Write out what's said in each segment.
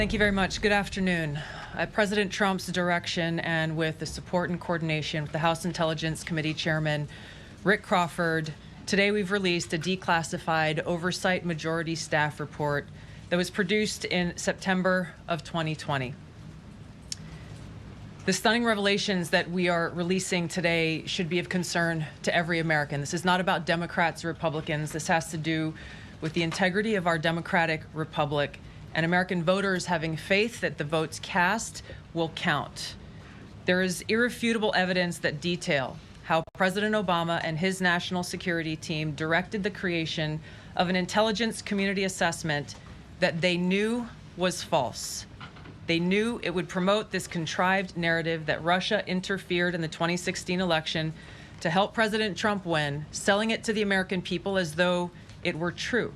Thank you very much. Good afternoon. At President Trump's direction and with the support and coordination with the House Intelligence Committee Chairman Rick Crawford, today we've released a declassified oversight majority staff report that was produced in September of 2020. The stunning revelations that we are releasing today should be of concern to every American. This is not about Democrats or Republicans. This has to do with the integrity of our democratic republic and American voters having faith that the votes cast will count. There is irrefutable evidence that detail how President Obama and his national security team directed the creation of an intelligence community assessment that they knew was false. They knew it would promote this contrived narrative that Russia interfered in the 2016 election to help President Trump win, selling it to the American people as though it were true.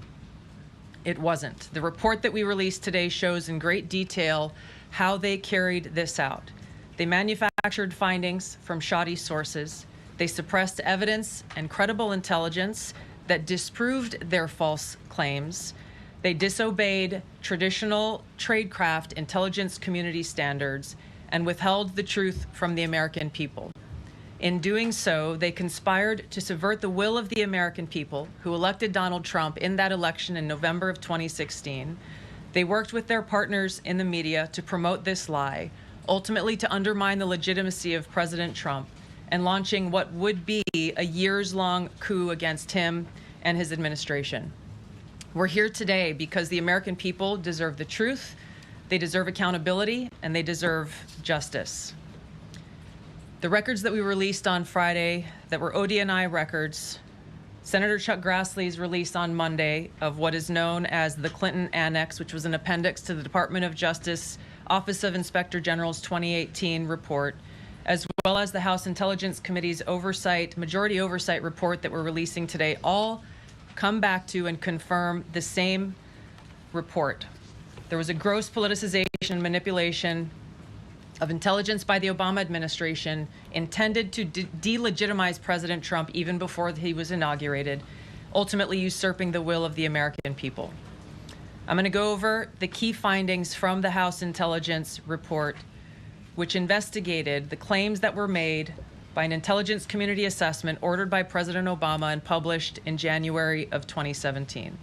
It wasn't. The report that we released today shows in great detail how they carried this out. They manufactured findings from shoddy sources. They suppressed evidence and credible intelligence that disproved their false claims. They disobeyed traditional tradecraft intelligence community standards and withheld the truth from the American people. In doing so, they conspired to subvert the will of the American people who elected Donald Trump in that election in November of 2016. They worked with their partners in the media to promote this lie, ultimately to undermine the legitimacy of President Trump and launching what would be a years-long coup against him and his administration. We're here today because the American people deserve the truth, they deserve accountability, and they deserve justice. The records that we released on Friday that were ODNI records, Senator Chuck Grassley's release on Monday of what is known as the Clinton Annex, which was an appendix to the Department of Justice Office of Inspector General's 2018 report, as well as the House Intelligence Committee's majority oversight report that we're releasing today, all come back to and confirm the same report. There was a gross politicization and manipulation of intelligence by the Obama administration intended to delegitimize President Trump even before he was inaugurated, ultimately usurping the will of the American people. I'm going to go over the key findings from the House Intelligence report, which investigated the claims that were made by an intelligence community assessment ordered by President Obama and published in January of 2017.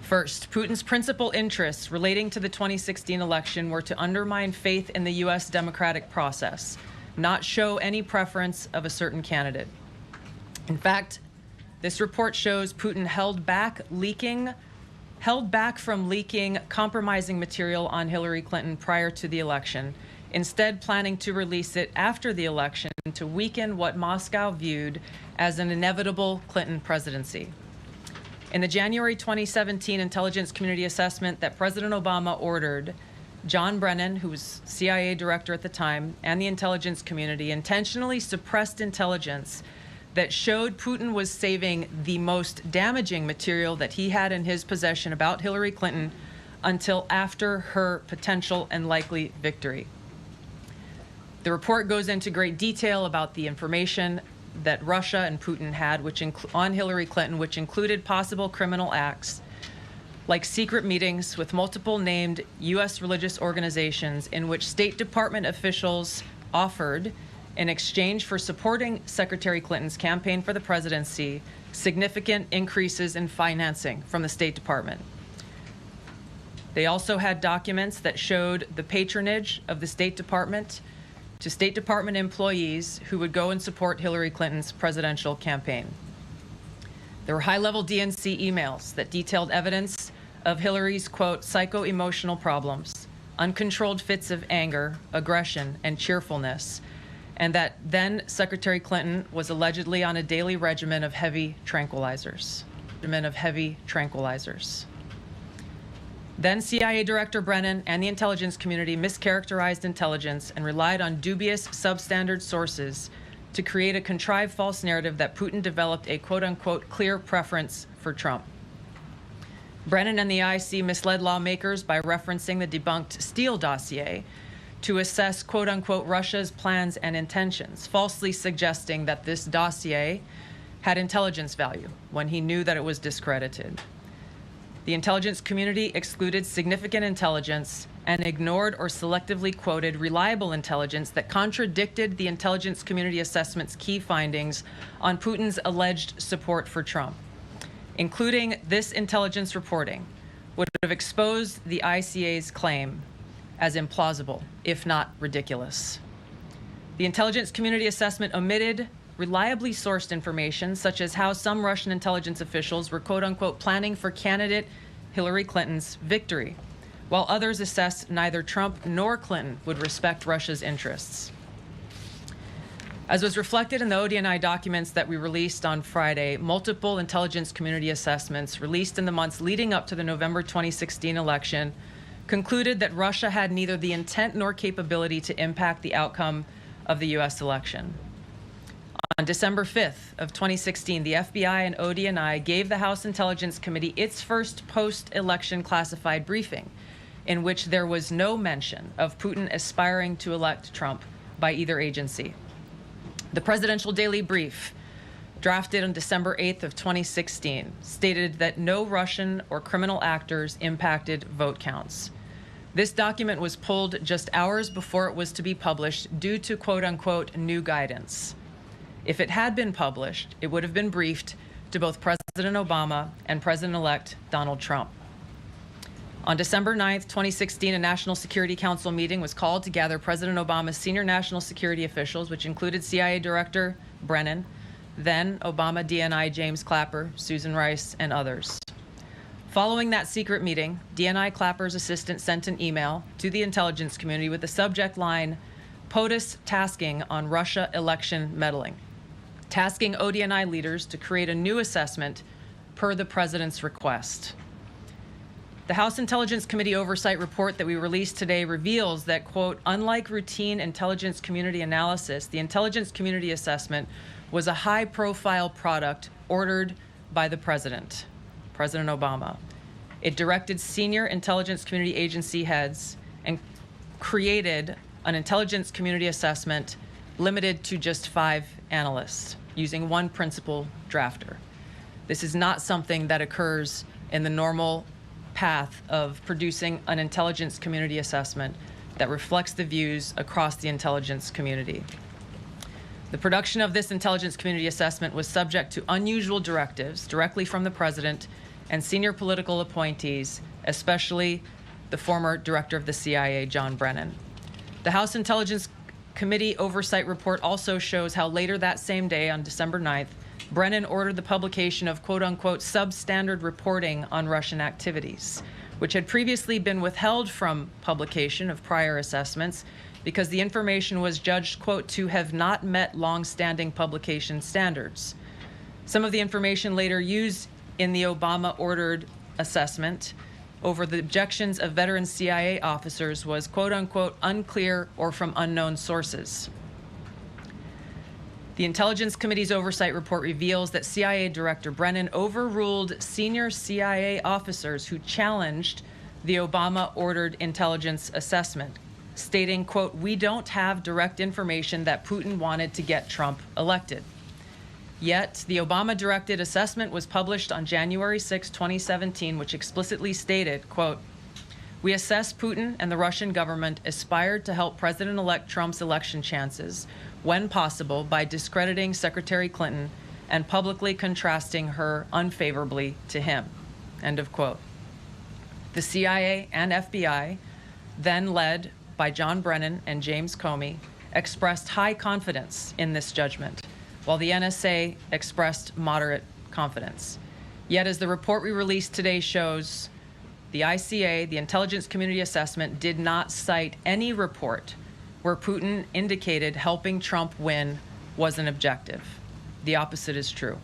First, Putin's principal interests relating to the 2016 election were to undermine faith in the U.S. democratic process, not show any preference of a certain candidate. In fact, this report shows Putin held back from leaking compromising material on Hillary Clinton prior to the election, instead planning to release it after the election to weaken what Moscow viewed as an inevitable Clinton presidency. In the January 2017 intelligence community assessment that President Obama ordered, John Brennan, who was CIA director at the time, and the intelligence community intentionally suppressed intelligence that showed Putin was saving the most damaging material that he had in his possession about Hillary Clinton until after her potential and likely victory. The report goes into great detail about the information that Russia and Putin had on Hillary Clinton, which included possible criminal acts like secret meetings with multiple named U.S. religious organizations in which State Department officials offered, in exchange for supporting Secretary Clinton's campaign for the presidency, significant increases in financing from the State Department. They also had documents that showed the patronage of the State Department to State Department employees who would go and support Hillary Clinton's presidential campaign. There were high-level DNC emails that detailed evidence of Hillary's, quote, psycho-emotional problems, uncontrolled fits of anger, aggression, and cheerfulness, and that then Secretary Clinton was allegedly on a daily regimen of heavy tranquilizers. Then CIA Director Brennan and the intelligence community mischaracterized intelligence and relied on dubious substandard sources to create a contrived false narrative that Putin developed a quote-unquote clear preference for Trump. Brennan and the IC misled lawmakers by referencing the debunked Steele dossier to assess quote-unquote Russia's plans and intentions, falsely suggesting that this dossier had intelligence value when he knew that it was discredited. The intelligence community excluded significant intelligence and ignored or selectively quoted reliable intelligence that contradicted the intelligence community assessment's key findings on Putin's alleged support for Trump. Including this intelligence reporting would have exposed the ICA's claim as implausible, if not ridiculous. The intelligence community assessment omitted reliably sourced information, such as how some Russian intelligence officials were quote-unquote planning for candidate Hillary Clinton's victory, while others assessed neither Trump nor Clinton would respect Russia's interests. As was reflected in the ODNI documents that we released on Friday, multiple intelligence community assessments released in the months leading up to the November 2016 election concluded that Russia had neither the intent nor capability to impact the outcome of the U.S. election. On December 5th of 2016, the FBI and ODNI gave the House Intelligence Committee its first post-election classified briefing, in which there was no mention of Putin aspiring to elect Trump by either agency. The Presidential Daily Brief, drafted on December 8th of 2016, stated that no Russian or criminal actors impacted vote counts. This document was pulled just hours before it was to be published due to quote-unquote new guidance. If it had been published, it would have been briefed to both President Obama and President-elect Donald Trump. On December 9th, 2016, a National Security Council meeting was called to gather President Obama's senior national security officials, which included CIA Director Brennan, then Obama DNI James Clapper, Susan Rice, and others. Following that secret meeting, DNI Clapper's assistant sent an email to the intelligence community with the subject line, POTUS tasking on Russia election meddling, tasking ODNI leaders to create a new assessment per the president's request. The House Intelligence Committee oversight report that we released today reveals that, quote, unlike routine intelligence community analysis, the intelligence community assessment was a high-profile product ordered by the president, President Obama. It directed senior intelligence community agency heads and created an intelligence community assessment limited to just 5 analysts, using one principal drafter. This is not something that occurs in the normal path of producing an intelligence community assessment that reflects the views across the intelligence community. The production of this intelligence community assessment was subject to unusual directives directly from the president and senior political appointees, especially the former director of the CIA, John Brennan. The House Intelligence Committee oversight report also shows how later that same day, on December 9th, Brennan ordered the publication of quote-unquote substandard reporting on Russian activities, which had previously been withheld from publication of prior assessments because the information was judged, quote, to have not met long-standing publication standards. Some of the information later used in the Obama-ordered assessment over the objections of veteran CIA officers was, quote-unquote, unclear or from unknown sources. The Intelligence Committee's oversight report reveals that CIA Director Brennan overruled senior CIA officers who challenged the Obama-ordered intelligence assessment, stating, quote, we don't have direct information that Putin wanted to get Trump elected. Yet, the Obama-directed assessment was published on January 6, 2017, which explicitly stated, quote, we assess Putin and the Russian government aspired to help President-elect Trump's election chances when possible by discrediting Secretary Clinton and publicly contrasting her unfavorably to him, end of quote. The CIA and FBI, then led by John Brennan and James Comey, expressed high confidence in this judgment, while the NSA expressed moderate confidence. Yet, as the report we released today shows, the ICA, the Intelligence Community Assessment, did not cite any report where Putin indicated helping Trump win was an objective. The opposite is true.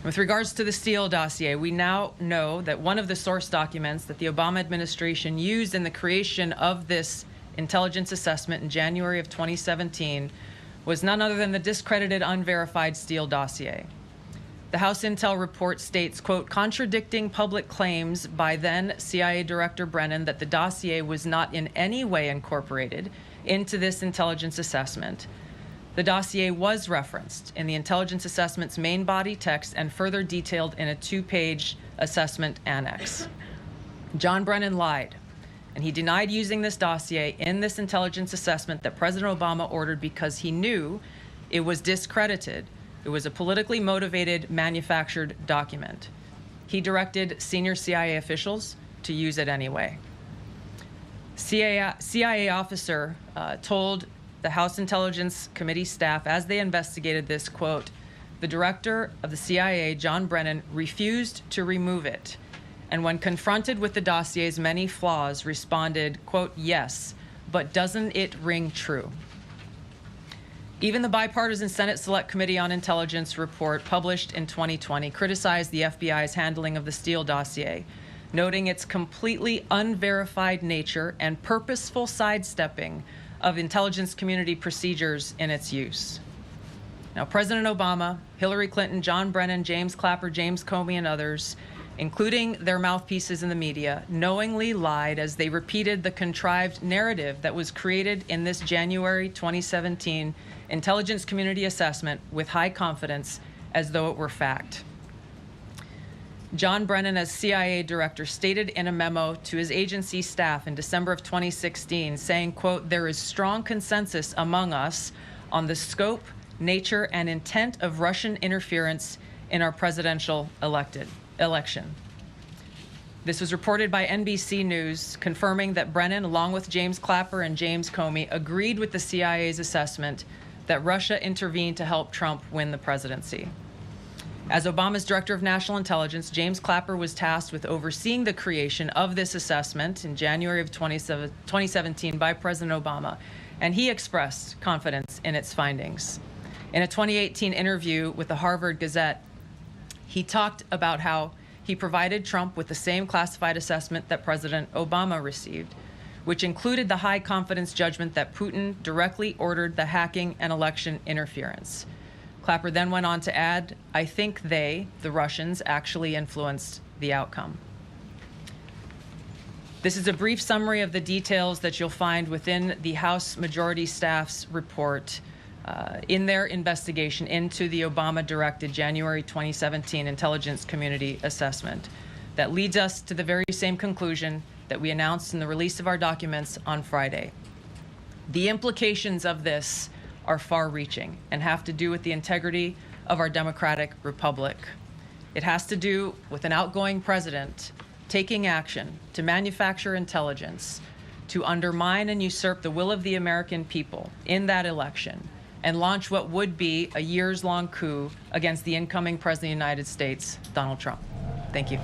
With regards to the Steele dossier, we now know that one of the source documents that the Obama administration used in the creation of this intelligence assessment in January of 2017 was none other than the discredited, unverified Steele dossier. The House Intel report states, quote, contradicting public claims by then CIA Director Brennan that the dossier was not in any way incorporated into this intelligence assessment. The dossier was referenced in the intelligence assessment's main body text and further detailed in a 2-page assessment annex. John Brennan lied, and he denied using this dossier in this intelligence assessment that President Obama ordered because he knew it was discredited. It was a politically motivated, manufactured document. He directed senior CIA officials to use it anyway. CIA officer told the House Intelligence Committee staff as they investigated this, quote, "The director of the CIA, John Brennan, refused to remove it, and when confronted with the dossier's many flaws, responded, quote, yes, but doesn't it ring true?" Even the bipartisan Senate Select Committee on Intelligence report published in 2020 criticized the FBI's handling of the Steele dossier, noting its completely unverified nature and purposeful sidestepping of intelligence community procedures in its use. Now, President Obama, Hillary Clinton, John Brennan, James Clapper, James Comey, and others, including their mouthpieces in the media, knowingly lied as they repeated the contrived narrative that was created in this January 2017 intelligence community assessment with high confidence as though it were fact. John Brennan, as CIA director, stated in a memo to his agency staff in December of 2016, saying, quote, "There is strong consensus among us on the scope, nature, and intent of Russian interference in our presidential election." This was reported by NBC News, confirming that Brennan, along with James Clapper and James Comey, agreed with the CIA's assessment that Russia intervened to help Trump win the presidency. As Obama's Director of National Intelligence, James Clapper was tasked with overseeing the creation of this assessment in January of 2017 by President Obama, and he expressed confidence in its findings. In a 2018 interview with the Harvard Gazette, he talked about how he provided Trump with the same classified assessment that President Obama received, which included the high confidence judgment that Putin directly ordered the hacking and election interference. Clapper then went on to add, "I think they, the Russians, actually influenced the outcome." This is a brief summary of the details that you'll find within the House Majority Staff's report in their investigation into the Obama-directed January 2017 Intelligence Community Assessment that leads us to the very same conclusion that we announced in the release of our documents on Friday. The implications of this are far-reaching and have to do with the integrity of our democratic republic. It has to do with an outgoing president taking action to manufacture intelligence to undermine and usurp the will of the American people in that election and launch what would be a years-long coup against the incoming President of the United States, Donald Trump. Thank you.